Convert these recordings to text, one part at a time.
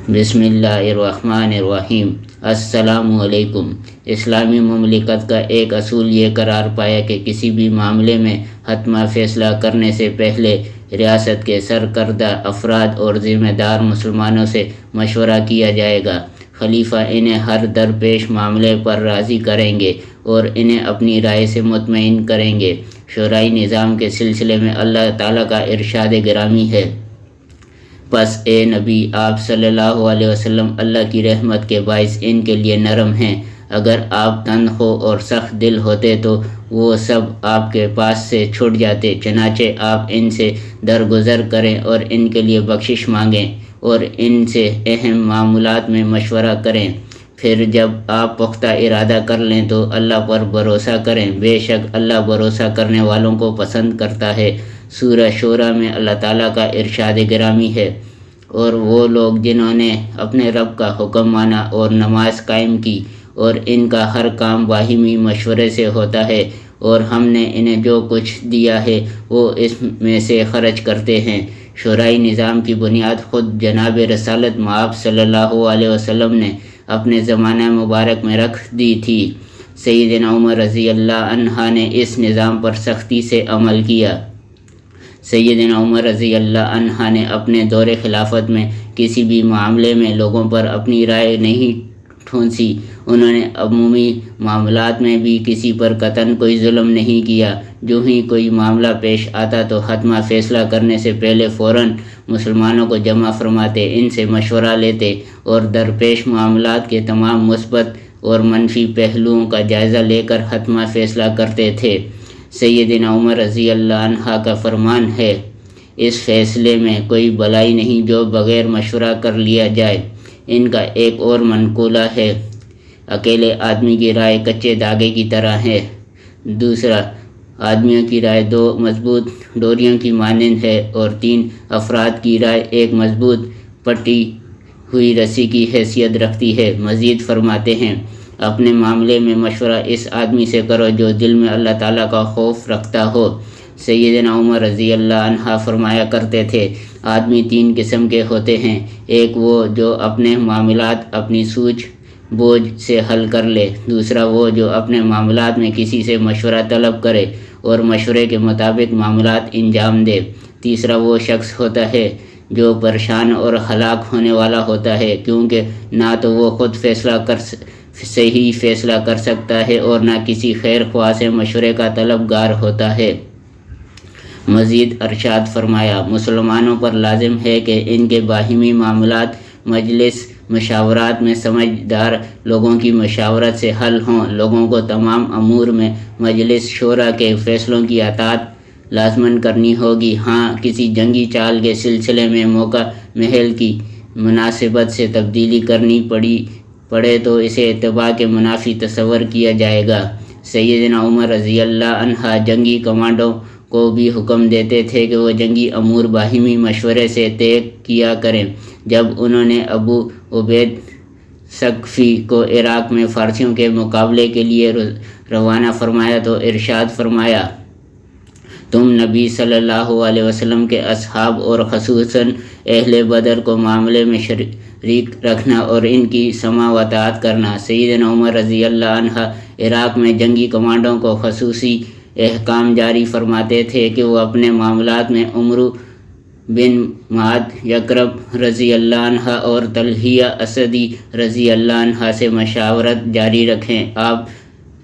بسم اللہ الرحمن الرحیم۔ السلام علیکم۔ اسلامی مملکت کا ایک اصول یہ قرار پایا کہ کسی بھی معاملے میں حتمی فیصلہ کرنے سے پہلے ریاست کے سرکردہ افراد اور ذمہ دار مسلمانوں سے مشورہ کیا جائے گا۔ خلیفہ انہیں ہر درپیش معاملے پر راضی کریں گے اور انہیں اپنی رائے سے مطمئن کریں گے۔ شورائے نظام کے سلسلے میں اللہ تعالیٰ کا ارشاد گرامی ہے، پس اے نبی آپ صلی اللہ علیہ وسلم اللہ کی رحمت کے باعث ان کے لیے نرم ہیں۔ اگر آپ تنگ خو اور سخت دل ہوتے تو وہ سب آپ کے پاس سے چھوٹ جاتے، چنانچہ آپ ان سے درگزر کریں اور ان کے لیے بخشش مانگیں اور ان سے اہم معاملات میں مشورہ کریں۔ پھر جب آپ پختہ ارادہ کر لیں تو اللہ پر بھروسہ کریں، بے شک اللہ بھروسہ کرنے والوں کو پسند کرتا ہے۔ سورہ شورى میں اللہ تعالیٰ کا ارشاد گرامی ہے، اور وہ لوگ جنہوں نے اپنے رب کا حکم مانا اور نماز قائم کی اور ان کا ہر کام باہمی مشورے سے ہوتا ہے، اور ہم نے انہیں جو کچھ دیا ہے وہ اس میں سے خرچ کرتے ہیں۔ شورائے نظام کی بنیاد خود جناب رسالت مآب صلی اللہ علیہ وسلم نے اپنے زمانہ مبارک میں رکھ دی تھی۔ سیدنا عمر رضی اللہ عنہ نے اس نظام پر سختی سے عمل کیا۔ سیدنا عمر رضی اللہ عنہ نے اپنے دور خلافت میں کسی بھی معاملے میں لوگوں پر اپنی رائے نہیں ٹھونسی۔ انہوں نے عمومی معاملات میں بھی کسی پر قطعاً کوئی ظلم نہیں کیا۔ جو ہی کوئی معاملہ پیش آتا تو حتمی فیصلہ کرنے سے پہلے فوراً مسلمانوں کو جمع فرماتے، ان سے مشورہ لیتے اور درپیش معاملات کے تمام مثبت اور منفی پہلوؤں کا جائزہ لے کر حتمی فیصلہ کرتے تھے۔ سیدنا عمر رضی اللہ عنہ کا فرمان ہے، اس فیصلے میں کوئی بھلائی نہیں جو بغیر مشورہ کر لیا جائے۔ ان کا ایک اور منقولہ ہے، اکیلے آدمی کی رائے کچے دھاگے کی طرح ہے، دوسرا آدمیوں کی رائے دو مضبوط ڈوریوں کی مانند ہے، اور تین افراد کی رائے ایک مضبوط پٹی ہوئی رسی کی حیثیت رکھتی ہے۔ مزید فرماتے ہیں، اپنے معاملے میں مشورہ اس آدمی سے کرو جو دل میں اللہ تعالیٰ کا خوف رکھتا ہو۔ سیدنا عمر رضی اللہ عنہ فرمایا کرتے تھے، آدمی تین قسم کے ہوتے ہیں، ایک وہ جو اپنے معاملات اپنی سوجھ بوجھ سے حل کر لے، دوسرا وہ جو اپنے معاملات میں کسی سے مشورہ طلب کرے اور مشورے کے مطابق معاملات انجام دے، تیسرا وہ شخص ہوتا ہے جو پریشان اور ہلاک ہونے والا ہوتا ہے، کیونکہ نہ تو وہ خود صحیح فیصلہ کر سکتا ہے اور نہ کسی خیر خواہ سے مشورے کا طلبگار ہوتا ہے۔ مزید ارشاد فرمایا، مسلمانوں پر لازم ہے کہ ان کے باہمی معاملات مجلس مشاورات میں سمجھدار لوگوں کی مشاورت سے حل ہوں۔ لوگوں کو تمام امور میں مجلس شورا کے فیصلوں کی اطاعت لازماً کرنی ہوگی۔ ہاں، کسی جنگی چال کے سلسلے میں موقع محل کی مناسبت سے تبدیلی کرنی پڑے تو اسے اتباع کے منافی تصور کیا جائے گا۔ سیدنا عمر رضی اللہ عنہ جنگی کمانڈوں کو بھی حکم دیتے تھے کہ وہ جنگی امور باہمی مشورے سے طے کیا کریں۔ جب انہوں نے ابو عبید ثقفی کو عراق میں فارسیوں کے مقابلے کے لیے روانہ فرمایا تو ارشاد فرمایا، تم نبی صلی اللہ علیہ وسلم کے اصحاب اور خصوصاً اہل بدر کو معاملے میں شریک رکھنا اور ان کی سماع و اطاعت کرنا۔ سیدنا عمر رضی اللہ عنہ عراق میں جنگی کمانڈوں کو خصوصی احکام جاری فرماتے تھے کہ وہ اپنے معاملات میں عمرو بن معد یکرب رضی اللہ عنہ اور طلحہ اسدی رضی اللہ عنہ سے مشاورت جاری رکھیں۔ آپ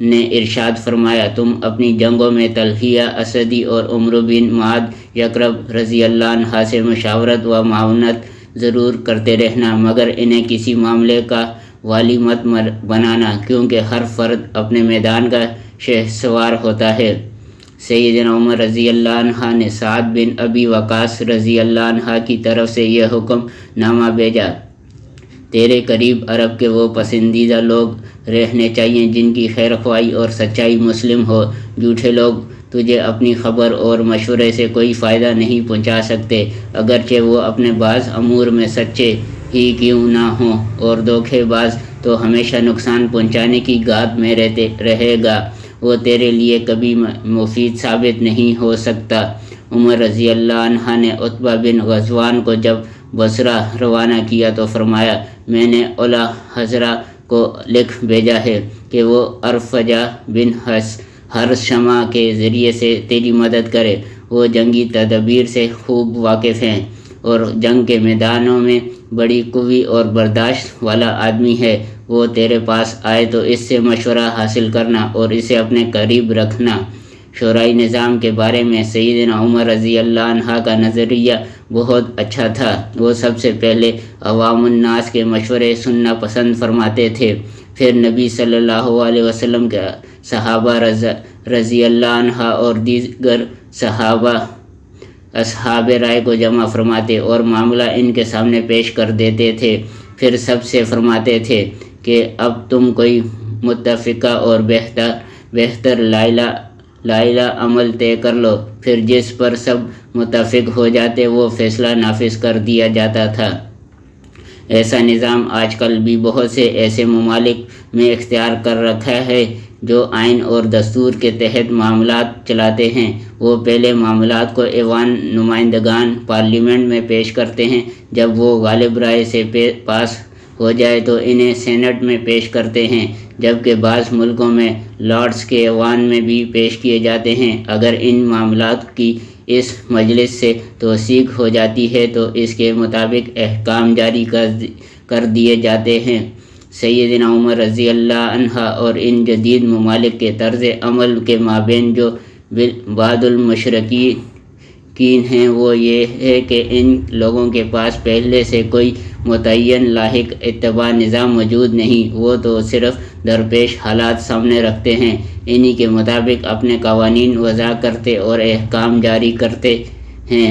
نے ارشاد فرمایا، تم اپنی جنگوں میں طلحہ اسدی اور عمرو بن معد یکرب رضی اللہ عنہ سے مشاورت و معاونت ضرور کرتے رہنا، مگر انہیں کسی معاملے کا والی مت بنانا، کیونکہ ہر فرد اپنے میدان کا شہسوار ہوتا ہے۔ سیدنا عمر رضی اللہ عنہ نے سعد بن ابی وقاص رضی اللہ عنہ کی طرف سے یہ حکم نامہ بھیجا، تیرے قریب عرب کے وہ پسندیدہ لوگ رہنے چاہیے جن کی خیر خواہی اور سچائی مسلم ہو۔ جھوٹے لوگ تجھے اپنی خبر اور مشورے سے کوئی فائدہ نہیں پہنچا سکتے، اگرچہ وہ اپنے بعض امور میں سچے ہی کیوں نہ ہوں، اور دھوکے باز تو ہمیشہ نقصان پہنچانے کی گات میں رہے گا، وہ تیرے لیے کبھی مفید ثابت نہیں ہو سکتا۔ عمر رضی اللہ عنہ نے عتبہ بن غزوان کو جب بصرہ روانہ کیا تو فرمایا میں نے اولا حضرہ کو لکھ بھیجا ہے کہ وہ ارفجا بن ہرشمہ کے ذریعے سے تیری مدد کرے۔ وہ جنگی تدبیر سے خوب واقف ہیں اور جنگ کے میدانوں میں بڑی قوی اور برداشت والا آدمی ہے۔ وہ تیرے پاس آئے تو اس سے مشورہ حاصل کرنا اور اسے اپنے قریب رکھنا۔ شورائی نظام کے بارے میں سیدنا عمر رضی اللہ عنہ کا نظریہ بہت اچھا تھا۔ وہ سب سے پہلے عوام الناس کے مشورے سننا پسند فرماتے تھے، پھر نبی صلی اللہ علیہ وسلم کے صحابہ رضی اللہ عنہ اور دیگر اصحاب رائے کو جمع فرماتے اور معاملہ ان کے سامنے پیش کر دیتے تھے۔ پھر سب سے فرماتے تھے کہ اب تم کوئی متفقہ اور بہتر لائحہ عمل طے کر لو۔ پھر جس پر سب متفق ہو جاتے وہ فیصلہ نافذ کر دیا جاتا تھا۔ ایسا نظام آج کل بھی بہت سے ایسے ممالک میں اختیار کر رکھا ہے جو آئین اور دستور کے تحت معاملات چلاتے ہیں۔ وہ پہلے معاملات کو ایوان نمائندگان پارلیمنٹ میں پیش کرتے ہیں، جب وہ غالب رائے سے پاس ہو جائے تو انہیں سینٹ میں پیش کرتے ہیں، جبکہ بعض ملکوں میں لارڈز کے ایوان میں بھی پیش کیے جاتے ہیں۔ اگر ان معاملات کی اس مجلس سے توثیق ہو جاتی ہے تو اس کے مطابق احکام جاری کر دیے جاتے ہیں۔ سیدنا عمر رضی اللہ عنہ اور ان جدید ممالک کے طرز عمل کے مابین جو بعض المشرکین ہیں وہ یہ ہے کہ ان لوگوں کے پاس پہلے سے کوئی متعین لاحق اتباع نظام موجود نہیں۔ وہ تو صرف درپیش حالات سامنے رکھتے ہیں، انہی کے مطابق اپنے قوانین وضع کرتے اور احکام جاری کرتے ہیں،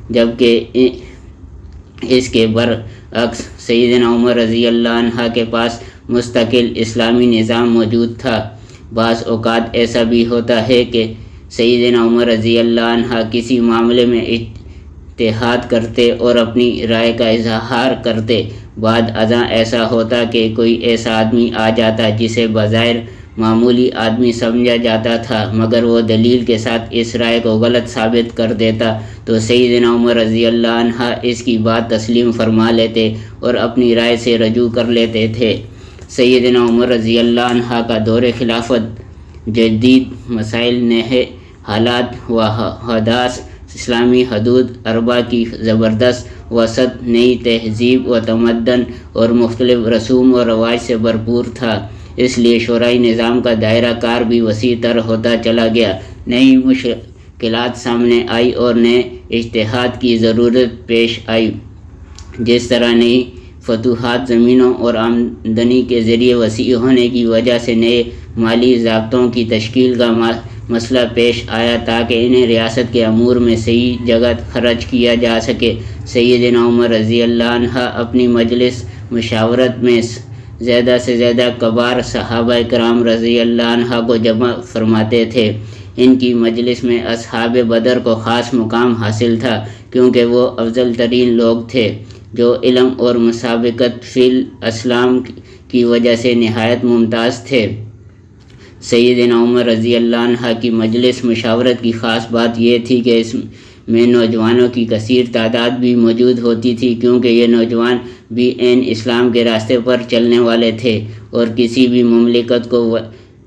جبکہ اس کے برعکس سیدنا عمر رضی اللہ عنہ کے پاس مستقل اسلامی نظام موجود تھا۔ بعض اوقات ایسا بھی ہوتا ہے کہ سیدنا عمر رضی اللہ عنہ کسی معاملے میں اجتہاد کرتے اور اپنی رائے کا اظہار کرتے۔ بعد ازاں ایسا ہوتا کہ کوئی ایسا آدمی آ جاتا جسے بظاہر معمولی آدمی سمجھا جاتا تھا، مگر وہ دلیل کے ساتھ اس رائے کو غلط ثابت کر دیتا تو سیدنا عمر رضی اللہ عنہ اس کی بات تسلیم فرما لیتے اور اپنی رائے سے رجوع کر لیتے تھے۔ سیدنا عمر رضی اللہ عنہ کا دور خلافت جدید مسائل، نئے حالات و حداث، اسلامی حدود اربع کی زبردست وسعت، نئی تہذیب و تمدن اور مختلف رسوم و رواج سے بھرپور تھا۔ اس لیے شورائی نظام کا دائرہ کار بھی وسیع تر ہوتا چلا گیا۔ نئی مشکلات سامنے آئی اور نئے اجتہاد کی ضرورت پیش آئی۔ جس طرح نئی فتوحات، زمینوں اور آمدنی کے ذریعے وسیع ہونے کی وجہ سے نئے مالی ضابطوں کی تشکیل کا مسئلہ پیش آیا تاکہ انہیں ریاست کے امور میں صحیح جگہ خرچ کیا جا سکے۔ سیدنا عمر رضی اللہ عنہ اپنی مجلس مشاورت میں زیادہ سے زیادہ کبار صحابہ کرام رضی اللہ عنہ کو جمع فرماتے تھے۔ ان کی مجلس میں اصحاب بدر کو خاص مقام حاصل تھا، کیونکہ وہ افضل ترین لوگ تھے جو علم اور مسابقت فی الاسلام کی وجہ سے نہایت ممتاز تھے۔ سیدنا عمر رضی اللہ عنہ کی مجلس مشاورت کی خاص بات یہ تھی کہ اس میں نوجوانوں کی کثیر تعداد بھی موجود ہوتی تھی، کیونکہ یہ نوجوان بھی عین اسلام کے راستے پر چلنے والے تھے اور کسی بھی مملکت کو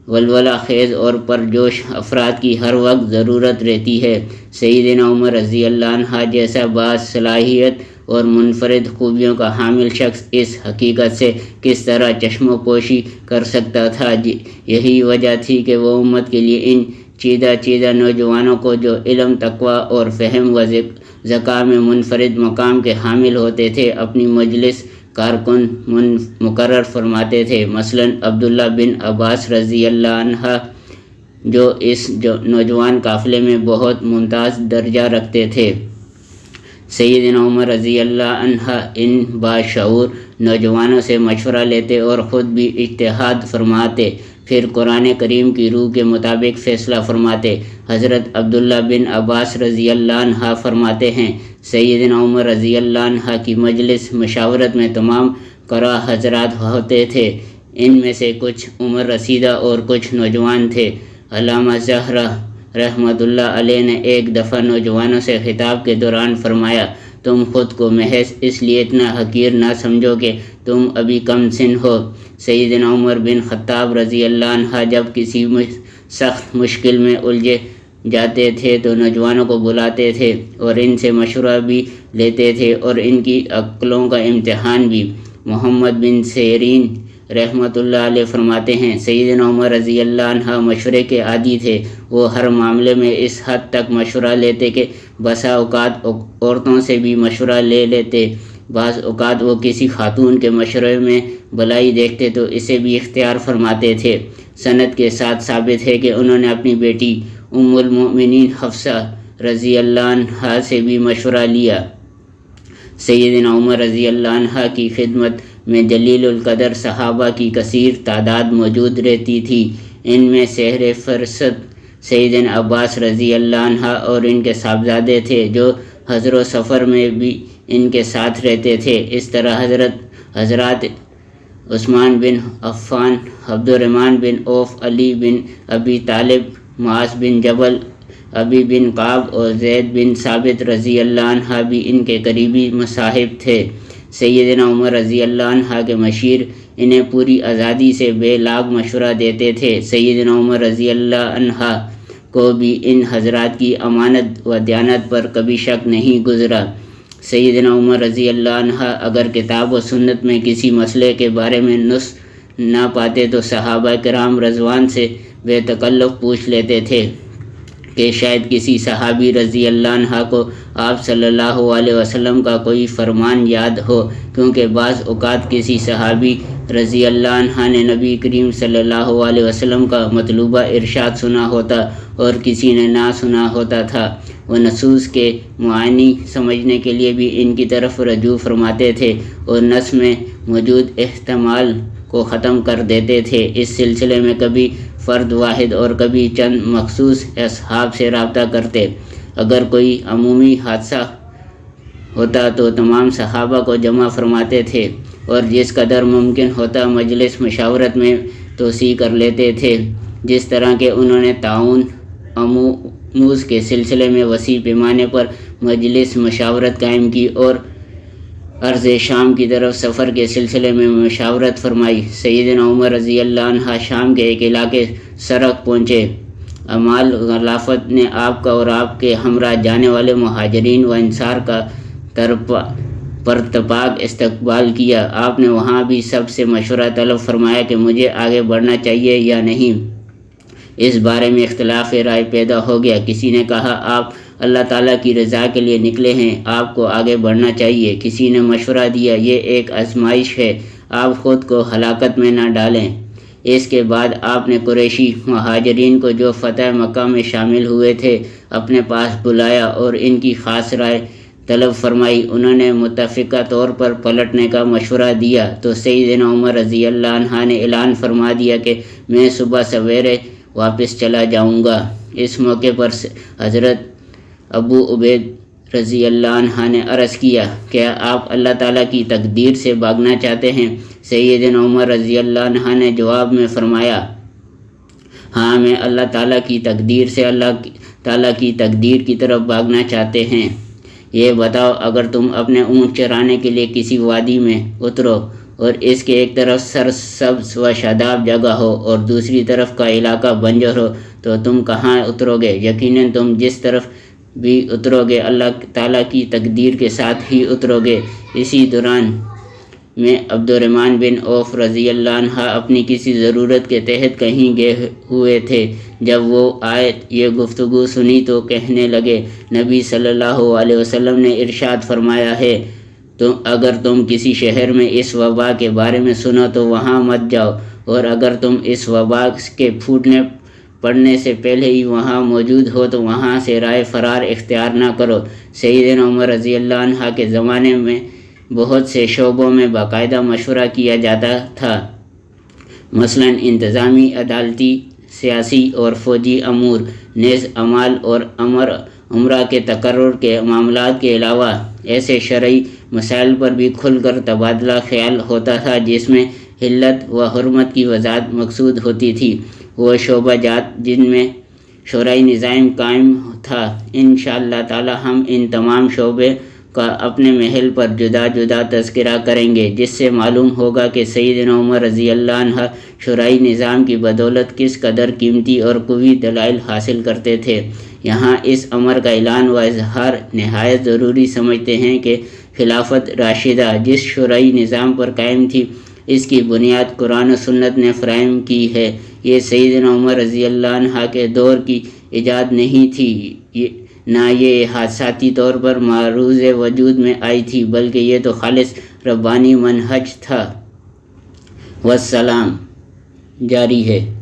ولولہ خیز اور پرجوش افراد کی ہر وقت ضرورت رہتی ہے۔ سیدنا عمر رضی اللہ عنہ جیسا باصلاحیت اور منفرد خوبیوں کا حامل شخص اس حقیقت سے کس طرح چشم پوشی کر سکتا تھا؟ یہی وجہ تھی کہ وہ امت کے لیے ان چیدہ نوجوانوں کو جو علم، تقویٰ اور فہم و ذکا میں منفرد مقام کے حامل ہوتے تھے، اپنی مجلس کارکن مقرر فرماتے تھے۔ مثلاً عبداللہ بن عباس رضی اللہ عنہ جو اس نوجوان قافلے میں بہت ممتاز درجہ رکھتے تھے۔ سیدنا عمر رضی اللہ عنہ ان باشعور نوجوانوں سے مشورہ لیتے اور خود بھی اجتہاد فرماتے، پھر قرآن کریم کی روح کے مطابق فیصلہ فرماتے۔ حضرت عبداللہ بن عباس رضی اللہ عنہ فرماتے ہیں، سیدنا عمر رضی اللہ عنہ کی مجلس مشاورت میں تمام قرا حضرات ہوتے تھے۔ ان میں سے کچھ عمر رسیدہ اور کچھ نوجوان تھے۔ علامہ زہرہ رحمۃ اللہ علیہ نے ایک دفعہ نوجوانوں سے خطاب کے دوران فرمایا، تم خود کو محض اس لیے اتنا حقیر نہ سمجھو کہ تم ابھی کم سن ہو۔ سیدنا عمر بن خطاب رضی اللہ عنہ جب کسی سخت مشکل میں الجھے جاتے تھے تو نوجوانوں کو بلاتے تھے اور ان سے مشورہ بھی لیتے تھے اور ان کی عقلوں کا امتحان بھی۔ محمد بن سیرین رحمۃ اللہ علیہ فرماتے ہیں سیدنا عمر رضی اللہ عنہ مشورے کے عادی تھے۔ وہ ہر معاملے میں اس حد تک مشورہ لیتے کہ بسا اوقات عورتوں سے بھی مشورہ لے لیتے۔ بعض اوقات وہ کسی خاتون کے مشورے میں بھلائی دیکھتے تو اسے بھی اختیار فرماتے تھے۔ سند کے ساتھ ثابت ہے کہ انہوں نے اپنی بیٹی ام المؤمنین حفصہ رضی اللہ عنہ سے بھی مشورہ لیا۔ سیدنا عمر رضی اللہ عنہ کی خدمت میں جلیل القدر صحابہ کی کثیر تعداد موجود رہتی تھی۔ ان میں سحر فرست سیدنا عباس رضی اللہ عنہ اور ان کے صاحبزادے تھے جو حضر و سفر میں بھی ان کے ساتھ رہتے تھے۔ اس طرح حضرات عثمان بن عفان، عبد الرحمن بن عوف، علی بن ابی طالب، معاذ بن جبل، ابی بن کعب اور زید بن ثابت رضی اللہ عنہ بھی ان کے قریبی مصاحب تھے۔ سیدنا عمر رضی اللہ عنہ کے مشیر انہیں پوری آزادی سے بے لاگ مشورہ دیتے تھے۔ سیدنا عمر رضی اللہ عنہ کو بھی ان حضرات کی امانت و دیانت پر کبھی شک نہیں گزرا۔ سیدنا عمر رضی اللہ عنہ اگر کتاب و سنت میں کسی مسئلے کے بارے میں نص نہ پاتے تو صحابہ کرام رضوان سے بے تکلف پوچھ لیتے تھے کہ شاید کسی صحابی رضی اللہ عنہ کو آپ صلی اللہ علیہ وسلم کا کوئی فرمان یاد ہو، کیونکہ بعض اوقات کسی صحابی رضی اللہ عنہ نے نبی کریم صلی اللہ علیہ وسلم کا مطلوبہ ارشاد سنا ہوتا اور کسی نے نہ سنا ہوتا تھا۔ وہ نصوص کے معانی سمجھنے کے لیے بھی ان کی طرف رجوع فرماتے تھے اور نص میں موجود احتمال کو ختم کر دیتے تھے۔ اس سلسلے میں کبھی فرد واحد اور کبھی چند مخصوص اصحاب سے رابطہ کرتے۔ اگر کوئی عمومی حادثہ ہوتا تو تمام صحابہ کو جمع فرماتے تھے اور جس قدر ممکن ہوتا مجلس مشاورت میں توسیع کر لیتے تھے، جس طرح کہ انہوں نے طاعون اموز کے سلسلے میں وسیع پیمانے پر مجلس مشاورت قائم کی اور ارض شام کی طرف سفر کے سلسلے میں مشاورت فرمائی۔ سیدنا عمر رضی اللہ عنہ شام کے ایک علاقے سرخ پہنچے۔ امال غلافت نے آپ کا اور آپ کے ہمراہ جانے والے مہاجرین و انصار کا پرتپاک استقبال کیا۔ آپ نے وہاں بھی سب سے مشورہ طلب فرمایا کہ مجھے آگے بڑھنا چاہیے یا نہیں۔ اس بارے میں اختلاف رائے پیدا ہو گیا۔ کسی نے کہا آپ اللہ تعالیٰ کی رضا کے لیے نکلے ہیں، آپ کو آگے بڑھنا چاہیے۔ کسی نے مشورہ دیا یہ ایک آزمائش ہے، آپ خود کو ہلاکت میں نہ ڈالیں۔ اس کے بعد آپ نے قریشی مہاجرین کو جو فتح مکہ میں شامل ہوئے تھے اپنے پاس بلایا اور ان کی خاص رائے طلب فرمائی۔ انہوں نے متفقہ طور پر پلٹنے کا مشورہ دیا تو سیدنا عمر رضی اللہ عنہ نے اعلان فرما دیا کہ میں صبح سویرے واپس چلا جاؤں گا۔ اس موقع پر حضرت ابو عبید رضی اللہ عنہ نے عرض کیا کیا آپ اللہ تعالیٰ کی تقدیر سے بھاگنا چاہتے ہیں؟ سیدنا عمر رضی اللہ عنہ نے جواب میں فرمایا ہاں، میں اللہ تعالیٰ کی تقدیر سے اللہ تعالیٰ کی تقدیر کی طرف بھاگنا چاہتے ہیں۔ یہ بتاؤ اگر تم اپنے اونٹ چرانے کے لیے کسی وادی میں اترو اور اس کے ایک طرف سرسبز و شاداب جگہ ہو اور دوسری طرف کا علاقہ بنجر ہو تو تم کہاں اترو گے؟ یقیناً تم جس طرف بھی اترو گے اللہ تعالیٰ کی تقدیر کے ساتھ ہی اترو گے۔ اسی دوران میں عبد الرحمن بن عوف رضی اللہ عنہ اپنی کسی ضرورت کے تحت کہیں گئے ہوئے تھے۔ جب وہ آیت یہ گفتگو سنی تو کہنے لگے نبی صلی اللہ علیہ وسلم نے ارشاد فرمایا ہے اگر تم کسی شہر میں اس وبا کے بارے میں سنو تو وہاں مت جاؤ، اور اگر تم اس وبا کے پھوٹنے پڑنے سے پہلے ہی وہاں موجود ہو تو وہاں سے رائے فرار اختیار نہ کرو۔ سیدنا عمر رضی اللہ عنہ کے زمانے میں بہت سے شعبوں میں باقاعدہ مشورہ کیا جاتا تھا، مثلا انتظامی، عدالتی، سیاسی اور فوجی امور، نیز اعمال اور عمرہ کے تقرر کے معاملات کے علاوہ ایسے شرعی مسائل پر بھی کھل کر تبادلہ خیال ہوتا تھا جس میں حلت و حرمت کی وضاحت مقصود ہوتی تھی۔ وہ شعبہ جات جن میں شرعی نظام قائم تھا، انشاءاللہ تعالی ہم ان تمام شعبے کا اپنے محل پر جدا جدا تذکرہ کریں گے، جس سے معلوم ہوگا کہ سیدنا عمر رضی اللہ عنہ شورائی نظام کی بدولت کس قدر قیمتی اور قوی دلائل حاصل کرتے تھے۔ یہاں اس امر کا اعلان و اظہار نہایت ضروری سمجھتے ہیں کہ خلافت راشدہ جس شورائی نظام پر قائم تھی، اس کی بنیاد قرآن و سنت نے فراہم کی ہے۔ یہ سیدنا عمر رضی اللہ عنہ کے دور کی ایجاد نہیں تھی، نہ یہ حادثاتی طور پر معروض وجود میں آئی تھی، بلکہ یہ تو خالص ربانی منہج تھا۔ والسلام جاری ہے۔